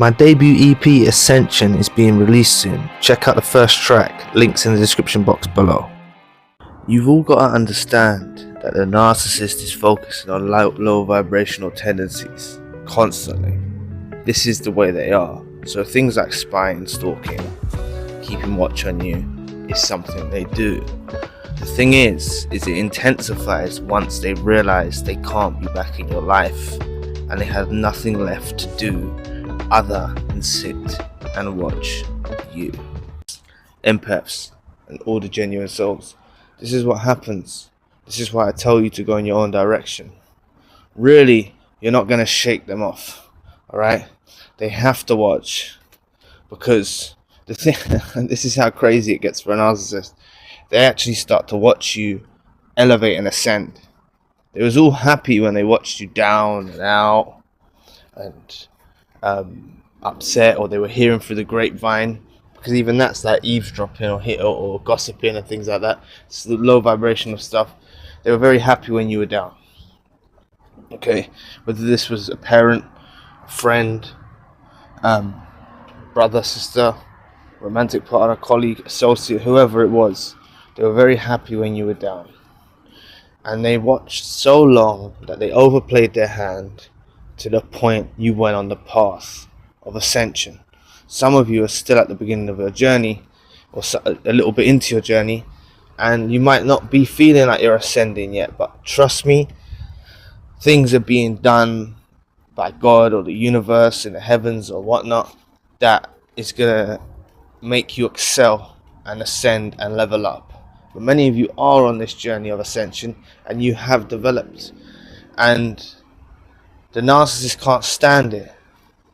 My debut EP Ascension is being released soon. Check out the first track, links in the description box below. You've all got to understand that the narcissist is focusing on low vibrational tendencies constantly. This is the way they are. So things like spying, stalking, keeping watch on you is something they do. The thing is it intensifies once they realize they can't be back in your life and they have nothing left to do other than sit and watch you. Empaths and all the genuine souls. This is what happens. This is why I tell you to go in your own direction. Really, you're not going to shake them off. Alright? They have to watch. Because the thing, and this is how crazy it gets for a narcissist, they actually start to watch you elevate and ascend. They was all happy when they watched you down and out and upset, or they were hearing through the grapevine, because even that's like eavesdropping or gossiping and things like that. It's the low vibrational stuff. They were very happy when you were down. Okay, whether this was a parent, a friend, brother, sister, romantic partner, colleague, associate, whoever it was, they were very happy when you were down. And they watched so long that they overplayed their hand to the point you went on the path of ascension. Some of you are still at the beginning of your journey, or a little bit into your journey, and you might not be feeling like you're ascending yet, but trust me, things are being done by God or the universe in the heavens or whatnot that is gonna make you excel and ascend and level up. But many of you are on this journey of ascension and you have developed, and the narcissist can't stand it,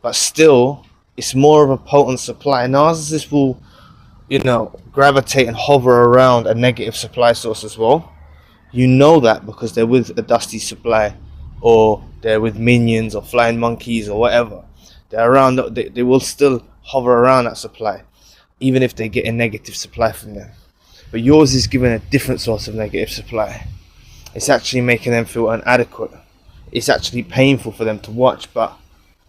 but still it's more of a potent supply. Narcissists will, gravitate and hover around a negative supply source as well. You know that because they're with a dusty supply, or they're with minions or flying monkeys or whatever. They're around. They will still hover around that supply, even if they get a negative supply from them. But yours is given a different source of negative supply. It's actually making them feel inadequate. It's actually painful for them to watch, but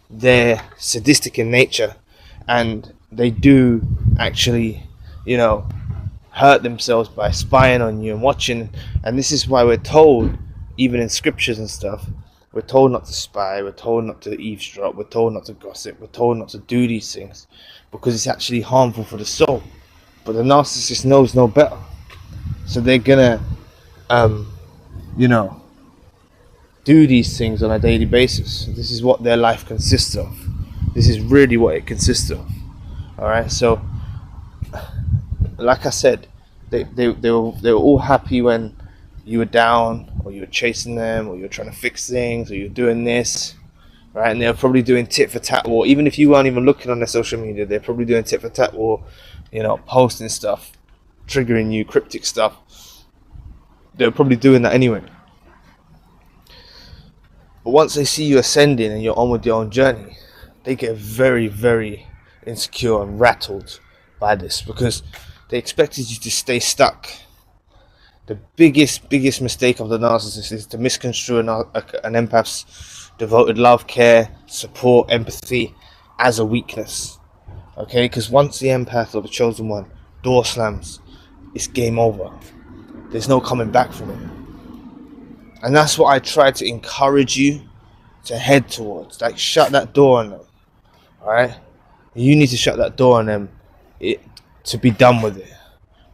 they're sadistic in nature, and they do actually, hurt themselves by spying on you and watching. And this is why we're told, even in scriptures and stuff, we're told not to spy, we're told not to eavesdrop, we're told not to gossip, we're told not to do these things, because it's actually harmful for the soul. But the narcissist knows no better, so they're gonna do these things on a daily basis. This is what their life consists of. This is really what it consists of. Alright, so like I said, they were all happy when you were down, or you were chasing them, or you were trying to fix things, or you were doing this, right? And they're probably doing tit for tat war. Even if you weren't even looking on their social media, they're probably doing tit for tat war, posting stuff, triggering you, cryptic stuff. They're probably doing that anyway. But once they see you ascending and you're on with your own journey, they get very, very insecure and rattled by this, because they expected you to stay stuck. The biggest mistake of the narcissist is to misconstrue an empath's devoted love, care, support, empathy as a weakness. Okay, because once the empath or the chosen one door slams, it's game over. There's no coming back from it. And that's what I try to encourage you to head towards. Like, shut that door on them. Alright? You need to shut that door on them to be done with it.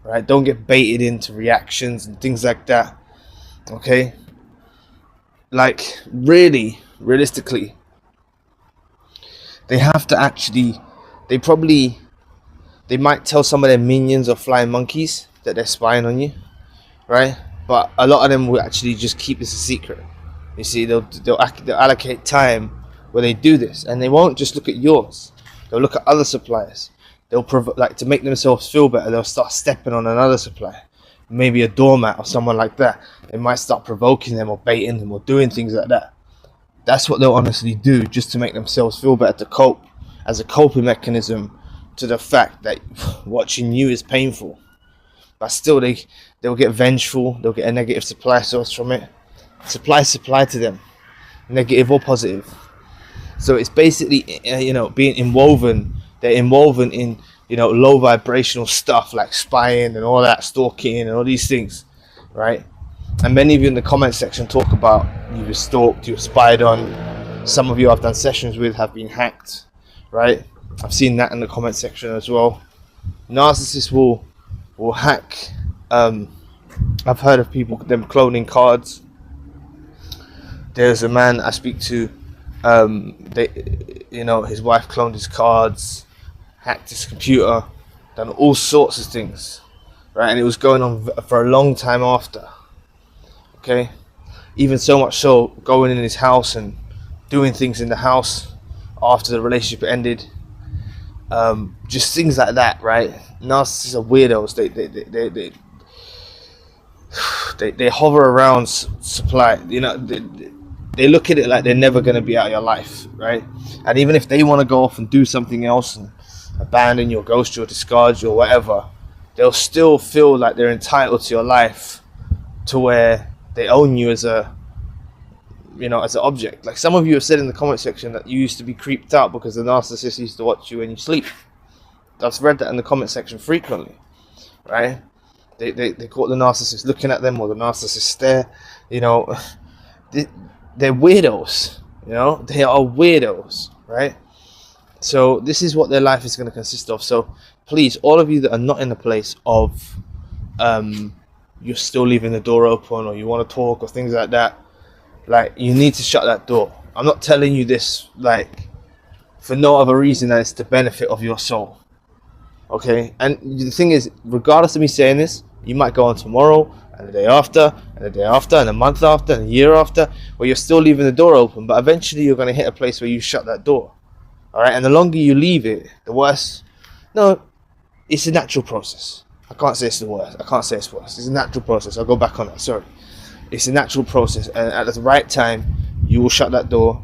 Right? Don't get baited into reactions and things like that. Okay? Like, really, realistically, they have to actually, they might tell some of their minions or flying monkeys that they're spying on you, right? But a lot of them will actually just keep this a secret. You see, they'll allocate time where they do this, and they won't just look at yours. They'll look at other suppliers. They'll to make themselves feel better, they'll start stepping on another supplier, maybe a doormat or someone like that. They might start provoking them or baiting them or doing things like that. That's what they'll honestly do, just to make themselves feel better, to cope, as a coping mechanism to the fact that watching you is painful. But still, they'll get vengeful. They'll get a negative supply source from it. Supply to them, negative or positive. So it's basically being inwoven. They're inwoven in low vibrational stuff like spying and all that, stalking and all these things, right? And many of you in the comment section talk about you were stalked, you were spied on. Some of you I've done sessions with have been hacked, right? I've seen that in the comment section as well. Narcissists will hack. I've heard of people them cloning cards. There's a man I speak to. His wife cloned his cards, hacked his computer, done all sorts of things, right? And it was going on for a long time after. Okay, even so much so, going in his house and doing things in the house after the relationship ended. Just things like that, right? Narcissists are weirdos. They hover around supply. They look at it like they're never going to be out of your life, right? And even if they want to go off and do something else and abandon you or ghost you or discard you or whatever, they'll still feel like they're entitled to your life, to where they own you as an object. Like some of you have said in the comment section that you used to be creeped out because the narcissist used to watch you when you sleep. I've read that in the comment section frequently, right? They caught the narcissist looking at them, or the narcissist stare. They're weirdos. They are weirdos, right? So this is what their life is going to consist of. So please, all of you that are not in a place of you're still leaving the door open, or you want to talk or things like that, like, you need to shut that door. I'm not telling you this like for no other reason than it's the benefit of your soul. Okay? And the thing is, regardless of me saying this, you might go on tomorrow and the day after and the day after and a month after and a year after, where you're still leaving the door open, but eventually you're going to hit a place where you shut that door. All right? And the longer you leave it, the worse. No, it's a natural process. I can't say it's the worst. I can't say it's worse. It's a natural process. I'll go back on that. Sorry. It's a natural process. And at the right time, you will shut that door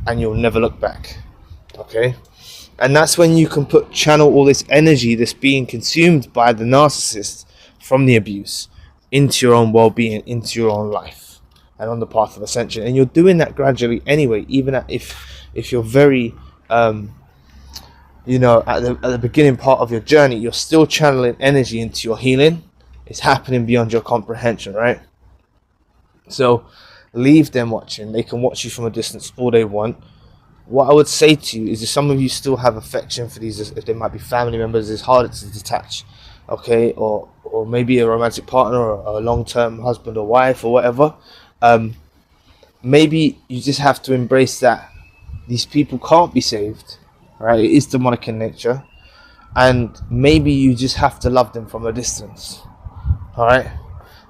and you'll never look back. Okay? And that's when you can channel all this energy that's being consumed by the narcissist from the abuse into your own well-being, into your own life, and on the path of ascension. And you're doing that gradually anyway, even if you're very at the beginning part of your journey, you're still channeling energy into your healing. It's happening beyond your comprehension, right? So leave them watching. They can watch you from a distance all they want. What I would say to you is, if some of you still have affection for these, if they might be family members, it's harder to detach, okay? Or maybe a romantic partner, or a long-term husband or wife or whatever. Maybe you just have to embrace that these people can't be saved, right? It is demonic in nature, and maybe you just have to love them from a distance. All right,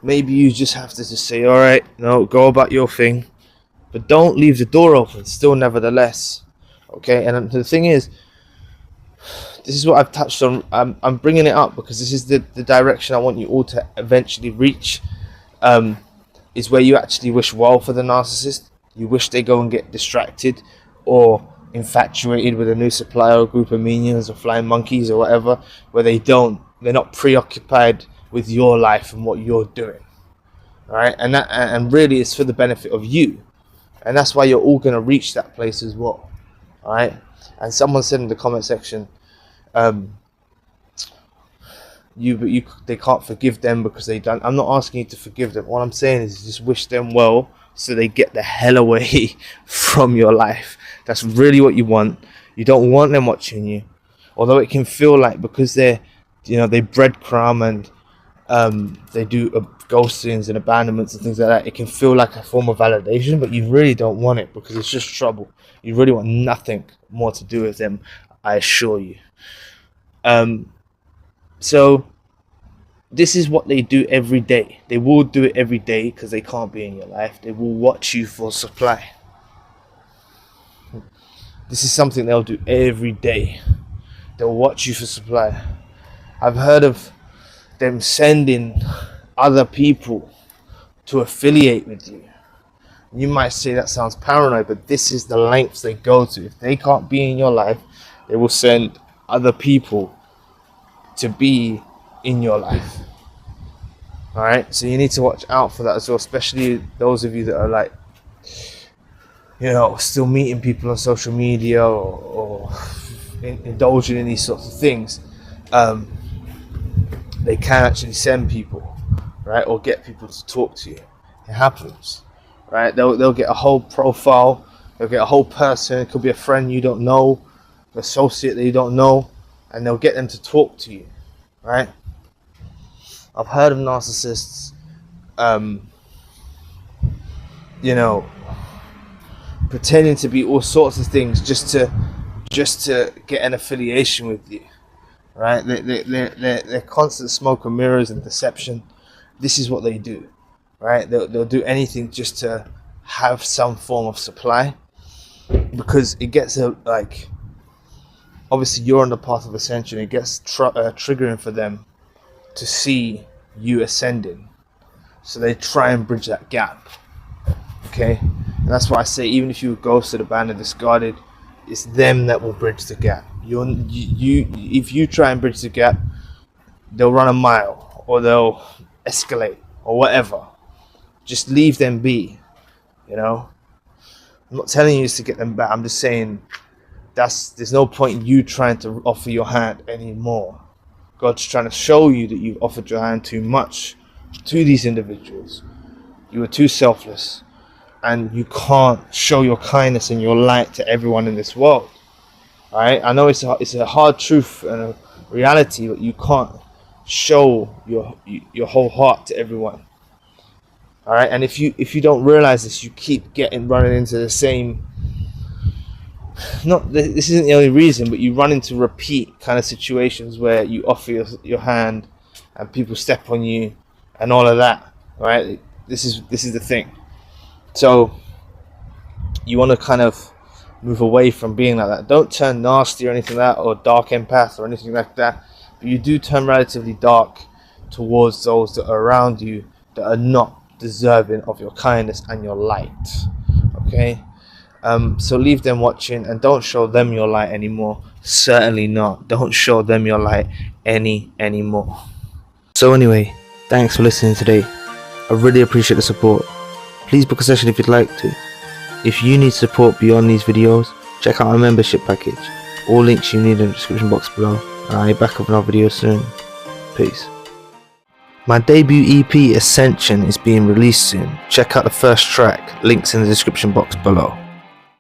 maybe you just have to just say, all right, no, go about your thing, but don't leave the door open still, nevertheless. Okay? And the thing is, this is what I've touched on. I'm bringing it up because this is the direction I want you all to eventually reach, is where you actually wish well for the narcissist. You wish they go and get distracted or infatuated with a new supplier, or a group of minions or flying monkeys or whatever, where they're not preoccupied with your life and what you're doing. All right? And really it's for the benefit of you. And that's why you're all going to reach that place as well. All right? And someone said in the comment section, they can't forgive them because they done. I'm not asking you to forgive them. What I'm saying is just wish them well, so they get the hell away from your life. That's really what you want. You don't want them watching you, although it can feel like, because they breadcrumb and they do ghostings and abandonments and things like that, it can feel like a form of validation, but you really don't want it, because it's just trouble. You really want nothing more to do with them, I assure you. So this is what they do every day. They will do it every day because they can't be in your life. They will watch you for supply. This is something they'll do every day. They'll watch you for supply. I've heard of them sending other people to affiliate with you. You might say that sounds paranoid, but this is the lengths they go to. If they can't be in your life, they will send other people to be in your life. Alright, so you need to watch out for that as well, especially those of you that are like still meeting people on social media, or indulging in these sorts of things, they can actually send people, right, or get people to talk to you. It happens, right? They'll get a whole profile, they'll get a whole person. It could be a friend you don't know, an associate that you don't know, and they'll get them to talk to you, right? I've heard of narcissists, pretending to be all sorts of things just to get an affiliation with you, right? They're constant smoke and mirrors and deception. This is what they do, right? They'll do anything just to have some form of supply, because it gets obviously you're on the path of ascension. It gets triggering for them to see you ascending, so they try and bridge that gap. Okay, and that's why I say, even if you were ghosted, abandoned, discarded, it's them that will bridge the gap. If you try and bridge the gap, they'll run a mile, or they'll escalate, or whatever. Just leave them be. I'm not telling you to get them back. I'm just saying there's no point in you trying to offer your hand anymore. God's trying to show you that you've offered your hand too much to these individuals. You were too selfless, and you can't show your kindness and your light to everyone in this world. All right, I know it's a hard truth and a reality, but you can't show your whole heart to everyone. All right, and if you don't realize this, you keep running into the same. This isn't the only reason, but you run into repeat kind of situations where you offer your hand, and people step on you, and all of that. Right, this is the thing. So you want to kind of move away from being like that. Don't turn nasty or anything like that, or dark empath or anything like that. But you do turn relatively dark towards those that are around you that are not deserving of your kindness and your light. Okay, so leave them watching, and don't show them your light anymore. Certainly not. Don't show them your light anymore. So anyway, thanks for listening today. I really appreciate the support. Please book a session if you'd like to. If you need support beyond these videos, check out our membership package. All links you need in the description box below. And I'll be back with another video soon. Peace. My debut EP Ascension is being released soon. Check out the first track, links in the description box below.